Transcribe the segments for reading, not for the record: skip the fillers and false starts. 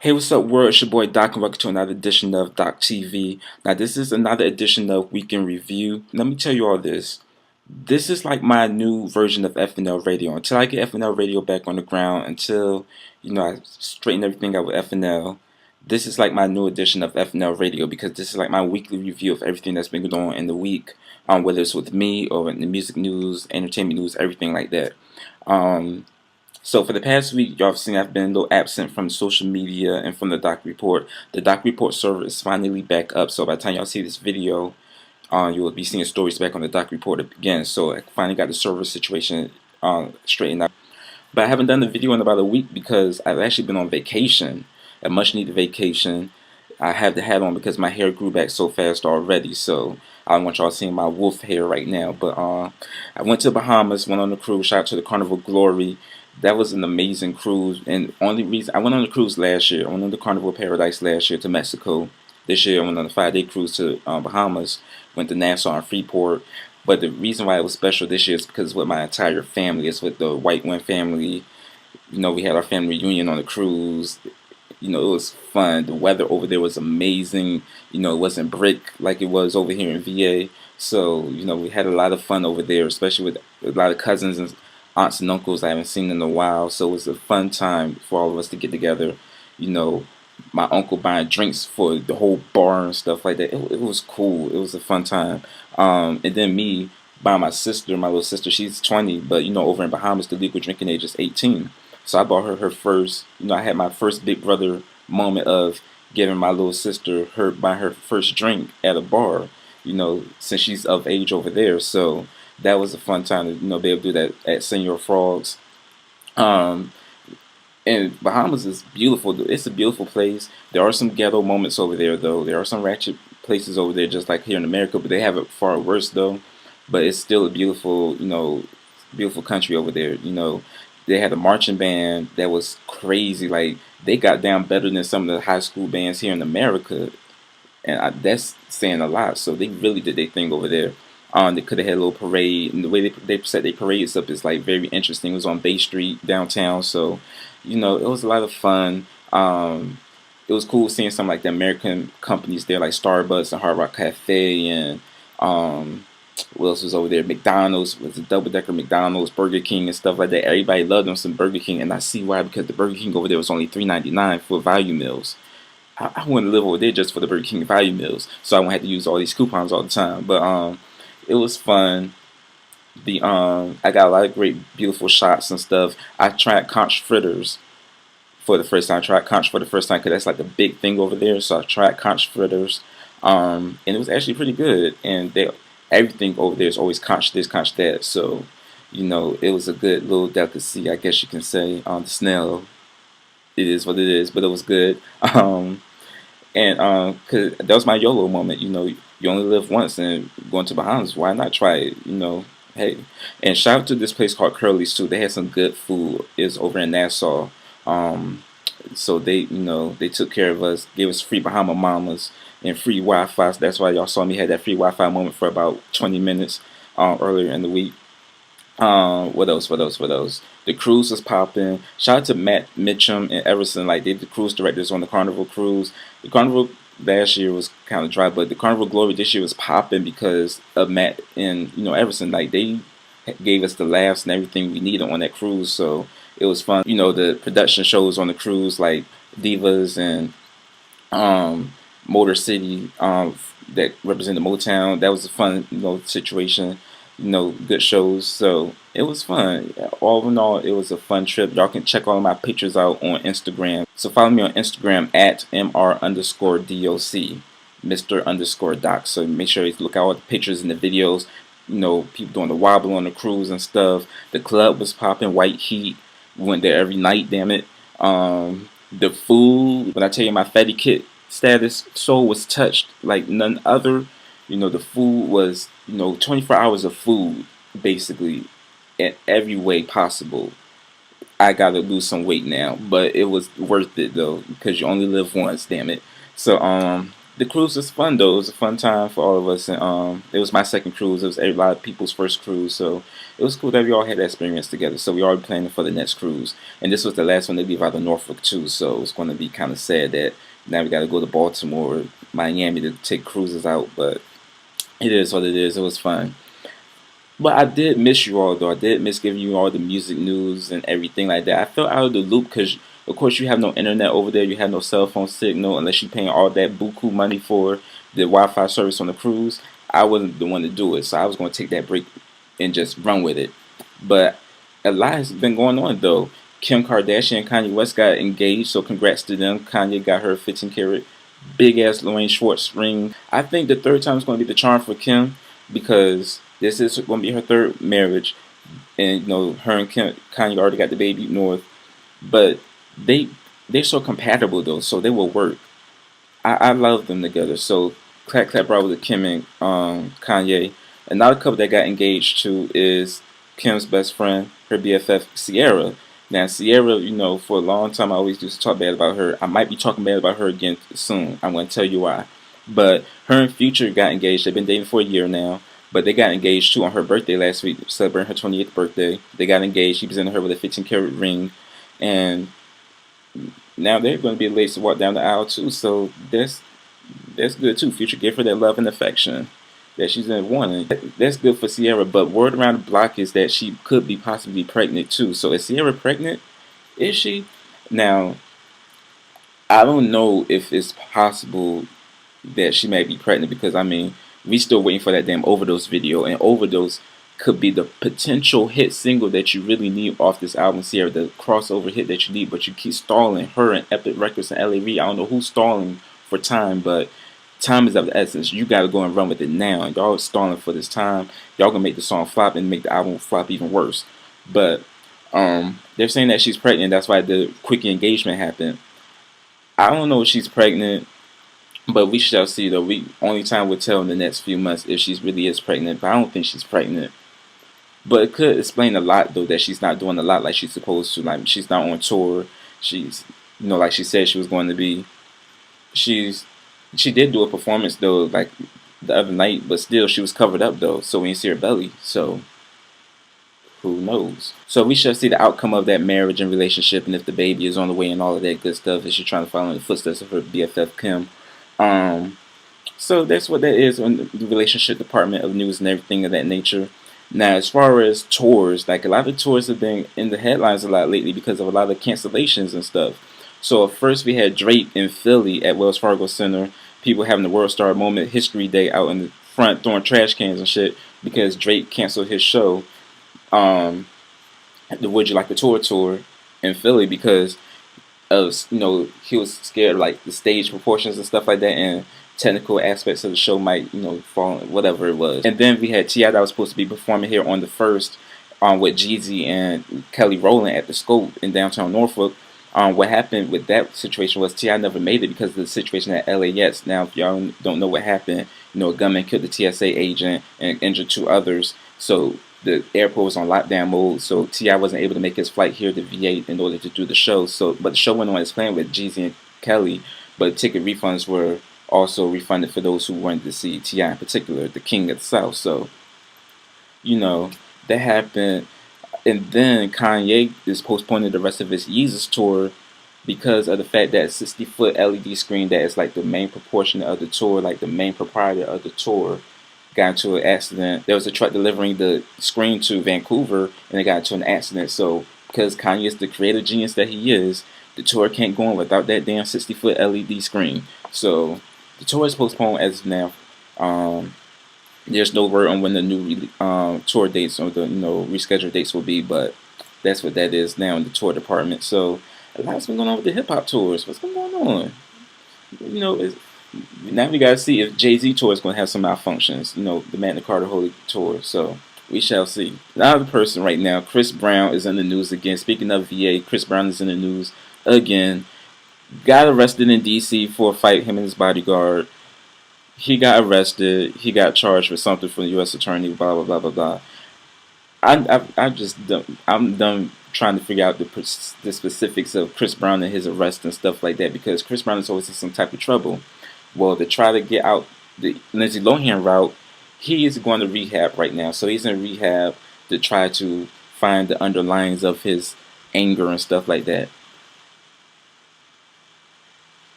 Hey, what's up, world? It's your boy Doc, and welcome to another edition of Doc TV. Now, this is another edition of Weekend Review. Let me tell you all this. This is like my new version of FNL Radio. Until I get FNL Radio back on the ground, until I straighten everything out with FNL, this is like my new edition of FNL Radio because this is like my weekly review of everything that's been going on in the week, whether it's with me or in the music news, entertainment news, everything like that. Um, so for the past week, y'all have seen I've been a little absent from social media and from the Doc Report. The Doc Report server is finally back up. So by the time y'all see this video, you will be seeing stories back on the Doc Report again. So I finally got the server situation straightened out. But I haven't done the video in about a week because I've actually been on vacation, a much needed vacation. I have the hat on because my hair grew back so fast already. So I don't want y'all seeing my wolf hair right now. But I went to the Bahamas, went on the cruise. Shout out to the Carnival Glory. That was an amazing cruise, and only reason I went on the cruise last year. I went on the Carnival Paradise last year to Mexico. This year I went on a 5-day cruise to Bahamas. Went to Nassau and Freeport. But the reason why it was special this year is because with my entire family. It's with the White Wind family. We had our family reunion on the cruise. It was fun. The weather over there was amazing. It wasn't brick like it was over here in VA. So, we had a lot of fun over there, especially with a lot of cousins and aunts and uncles I haven't seen in a while. So it was a fun time for all of us to get together. You know, my uncle buying drinks for the whole bar and stuff like that. It was cool. It was a fun time. And then me buying my sister, my little sister, she's 20, but over in Bahamas, the legal drinking age is 18. So I bought her first. I had my first big brother moment of giving my little sister buying her first drink at a bar. Since she's of age over there. So that was a fun time to be able to do that at Senor Frogs. Um, and Bahamas is beautiful. It's a beautiful place. There are some ghetto moments over there, though. There are some ratchet places over there, just like here in America, but they have it far worse, though. But it's still a beautiful, beautiful country over there. They had a marching band that was crazy. Like they got down better than some of the high school bands here in America, and that's saying a lot. So they really did their thing over there. They could have had a little parade, and the way they set their parades up is like very interesting. It was on Bay Street downtown, so it was a lot of fun. It was cool seeing some like the American companies there, like Starbucks and Hard Rock Cafe, and what else was over there? McDonald's was a double-decker McDonald's, Burger King, and stuff like that. Everybody loved them some Burger King, and I see why, because the Burger King over there was only $3.99 for value meals. I wouldn't live over there just for the Burger King value meals, so I wouldn't have to use all these coupons all the time. But it was fun. I got a lot of great, beautiful shots and stuff. I tried conch fritters for the first time. I tried conch for the first time because that's like a big thing over there. So I tried conch fritters, and it was actually pretty good. And everything over there is always conch this, conch that. So it was a good little delicacy, I guess you can say. The snail, it is what it is, but it was good. And cause that was my YOLO moment. You only live once, and going to Bahamas, why not try it? Hey. And shout out to this place called Curly's too. They had some good food. It's over in Nassau. So they took care of us, gave us free Bahama Mamas and free Wi-Fi. So that's why y'all saw me had that free Wi-Fi moment for about 20 minutes earlier in the week. What else? What else? What else? The cruise was popping. Shout out to Matt Mitchum and Everson. Like they the cruise directors on the Carnival cruise. The Carnival last year was kind of dry, but the Carnival Glory this year was popping because of Matt and Everson. Like they gave us the laughs and everything we needed on that cruise. So it was fun. The production shows on the cruise like Divas and Motor City that represented Motown. That was a fun situation. Good shows. So it was fun. All in all, it was a fun trip. Y'all can check all of my pictures out on Instagram. So follow me on Instagram at mr_doc, Mr_Doc. So make sure you look at all the pictures and the videos. People doing the wobble on the cruise and stuff. The club was popping. White Heat. We went there every night. Damn it. The food. When I tell you my fatty kit status, soul was touched like none other. The food was, 24 hours of food, basically, in every way possible. I gotta lose some weight now, but it was worth it though, because you only live once, damn it. So, the cruise was fun though. It was a fun time for all of us, and it was my second cruise. It was a lot of people's first cruise, so it was cool that we all had that experience together. So we already planning for the next cruise, and this was the last one to leave out of Norfolk too. So it's going to be kind of sad that now we got to go to Baltimore, Miami to take cruises out. But it is what it is. It was fun. But I did miss you all though. I did miss giving you all the music news and everything like that. I felt out of the loop because, of course, you have no internet over there. You have no cell phone signal unless you're paying all that buku money for the Wi-Fi service on the cruise. I wasn't the one to do it, so I was going to take that break and just run with it. But a lot has been going on though. Kim Kardashian and Kanye West got engaged, so congrats to them. Kanye got her 15 karat big ass Lorraine Schwartz ring. I think the third time is going to be the charm for Kim because this is going to be her third marriage, and her and Kanye already got the baby north, but they're so compatible though, so they will work. I love them together. So clap clap right with Kim and Kanye. Another couple that got engaged to is Kim's best friend, her BFF Ciara. Now Ciara, for a long time I always used to talk bad about her. I might be talking bad about her again soon. I'm going to tell you why. But her and Future got engaged. They've been dating for a year now. But they got engaged too on her birthday last week, celebrating her 28th birthday. They got engaged. He presented her with a 15 karat ring. And now they're going to be late to walk down the aisle too. So that's good too. Future gave her that love and affection that she's been wanting. That's good for Ciara. But word around the block is that she could be possibly pregnant too. So is Ciara pregnant? Is she? Now, I don't know if it's possible that she may be pregnant because, we still waiting for that damn Overdose video, and Overdose could be the potential hit single that you really need off this album, Ciara, the crossover hit that you need, but you keep stalling. Her and Epic Records and LAV, I don't know who's stalling for time, but time is of the essence. You gotta go and run with it now. Y'all are stalling for this time. Y'all gonna make the song flop and make the album flop even worse. But they're saying that she's pregnant. That's why the quick engagement happened. I don't know if she's pregnant. But we shall see, though. Only time will tell in the next few months if she really is pregnant. But I don't think she's pregnant. But it could explain a lot, though, that she's not doing a lot like she's supposed to. Like, she's not on tour. She's, like she said she was going to be. She did do a performance, though, like the other night. But still, she was covered up, though. So we didn't see her belly. So who knows? So we shall see the outcome of that marriage and relationship. And if the baby is on the way and all of that good stuff. Is she trying to follow in the footsteps of her BFF Kim? So that's what that is on the relationship department of news and everything of that nature. Now, as far as tours, like a lot of tours have been in the headlines a lot lately because of a lot of cancellations and stuff. So at first we had Drake in Philly at Wells Fargo Center, people having the World Star Moment History Day out in the front throwing trash cans and shit because Drake canceled his show, the Would You Like a Tour in Philly because of he was scared of like the stage proportions and stuff like that, and technical aspects of the show might fall, whatever it was. And then we had T.I. that was supposed to be performing here on the 1st with Jeezy and Rowland at the Scope in downtown Norfolk. What happened with that situation was T.I. never made it because of the situation at LAX. Now, if y'all don't know what happened, a gunman killed the TSA agent and injured 2 others. So the airport was on lockdown mode, so T.I. wasn't able to make his flight here to VA in order to do the show. But the show went on as planned with Jeezy and Kelly, but ticket refunds were also refunded for those who wanted to see T.I. in particular, the King of the South. So, that happened. And then Kanye is postponing the rest of his Yeezus tour because of the fact that 60-foot LED screen that is like the main proportion of the tour, like the main proprietor of the tour, got into an accident. There was a truck delivering the screen to Vancouver, and it got into an accident. So, because Kanye is the creative genius that he is, the tour can't go on without that damn 60-foot LED screen. So, the tour is postponed as of now. There's no word on when the new tour dates or the rescheduled dates will be, but that's what that is now in the tour department. So, a lot's been going on with the hip hop tours. What's been going on? Now we gotta see if Jay-Z tour is gonna have some malfunctions. The Magna Carta Holy tour. So we shall see. Another person right now, Chris Brown, is in the news again. Speaking of VA, Chris Brown is in the news again. Got arrested in DC for a fight, him and his bodyguard. He got arrested. He got charged with something from the U.S. Attorney. Blah blah blah blah blah. I'm done trying to figure out the specifics of Chris Brown and his arrest and stuff like that because Chris Brown is always in some type of trouble. Well, to try to get out the Lindsay Lohan route, he is going to rehab right now. So he's in rehab. to try to find the underlyings of his anger and stuff like that.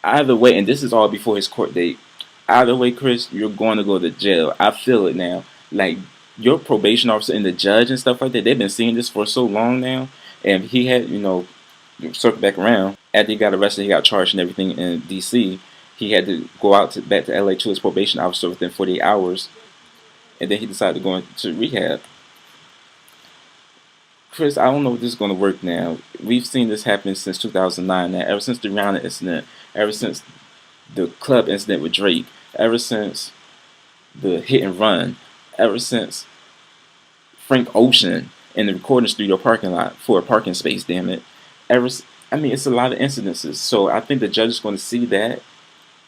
Either way, and this is all before his court date. Either way, Chris, you're going to go to jail. I feel it now. Like your probation officer and the judge and stuff like that, they've been seeing this for so long now. And he had, circle back around. After he got arrested, he got charged and everything in D.C. He had to go out back to L.A. to his probation officer within 48 hours. And then he decided to go into rehab. Chris, I don't know if this is going to work now. We've seen this happen since 2009 now, ever since the Rihanna incident, ever since the club incident with Drake, ever since the hit and run, ever since Frank Ocean in the recording studio parking lot for a parking space, damn it. It's a lot of incidences. So I think the judge is going to see that,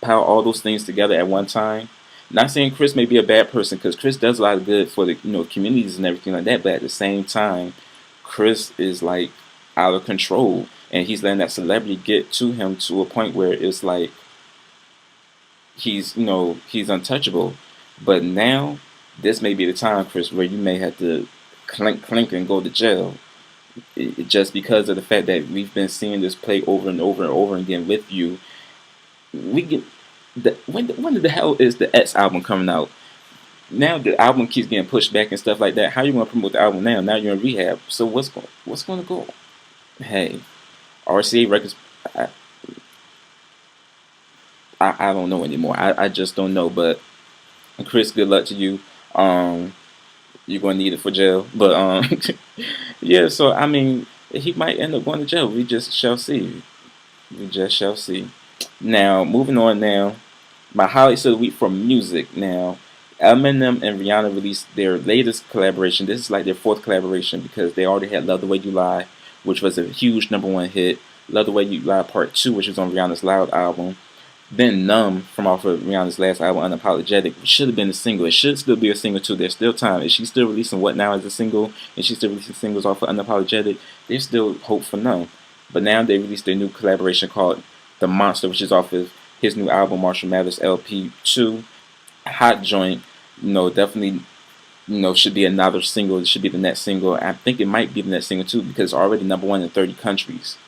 pile all those things together at one time. Not saying Chris may be a bad person, because Chris does a lot of good for the communities and everything like that, but at the same time, Chris is like out of control, and he's letting that celebrity get to him to a point where it's like he's untouchable. But now this may be the time, Chris, where you may have to clink and go to jail, just because of the fact that we've been seeing this play over and over and over again with you. We get when the hell is the X album coming out? Now the album keeps getting pushed back and stuff like that. How you gonna promote the album now? Now you're in rehab. So what's going to go? Hey, RCA Records. I don't know anymore. I just don't know. But Chris, good luck to you. You're gonna need it for jail. But yeah. So I mean, he might end up going to jail. We just shall see. We just shall see. Now moving on. Now my highlights of the week for music. Now Eminem and Rihanna released their latest collaboration. This is like their fourth collaboration, because they already had Love the Way You Lie, which was a huge #1 hit. Love the Way You Lie Part 2, which was on Rihanna's Loud album. Then Numb from off of Rihanna's last album, Unapologetic, which should have been a single. It should still be a single too. There's still time. If she's still releasing What Now as a single, and she's still releasing singles off of Unapologetic, there's still hope for Numb. But now they released their new collaboration called The Monster, which is off of his new album, Marshall Mathers LP 2. Hot joint, definitely, should be another single. It should be the next single. I think it might be the next single too, because it's already #1 in 30 countries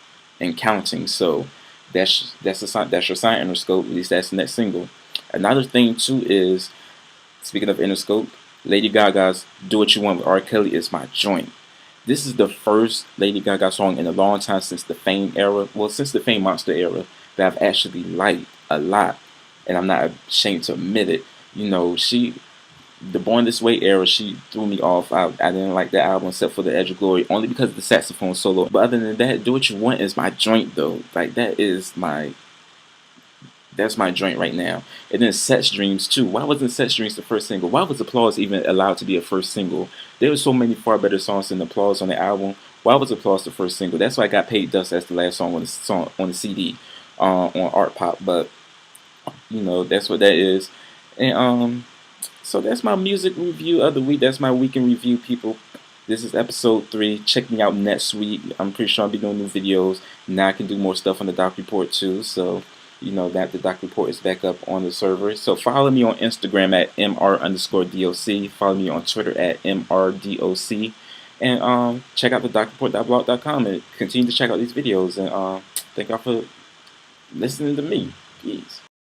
and counting. So that's your sign, Interscope. At least that's the next single. Another thing too is, speaking of Interscope, Lady Gaga's "Do What You Want" with R. Kelly is my joint. This is the first Lady Gaga song in a long time since the Fame era. Well, since the Fame Monster era, that I've actually liked a lot, and I'm not ashamed to admit it. The Born This Way era, she threw me off. I didn't like that album except for the Edge of Glory, only because of the saxophone solo. But other than that, Do What You Want is my joint though. Like that's my joint right now. And then Sex Dreams too. Why wasn't Sex Dreams the first single? Why was Applause even allowed to be a first single? There were so many far better songs than Applause on the album. Why was Applause the first single? That's why I got Paid Dust as the last song on the CD on Art Pop. But that's what that is. And so that's my music review of the week. That's my week in review, people. This is episode 3. Check me out next week. I'm pretty sure I'll be doing new videos. Now I can do more stuff on the Doc Report too. So that the Doc Report is back up on the server. So follow me on Instagram at mr_doc. Follow me on Twitter at mrdoc. And check out the docreport.blog.com and continue to check out these videos. And thank y'all for listening to me. Peace.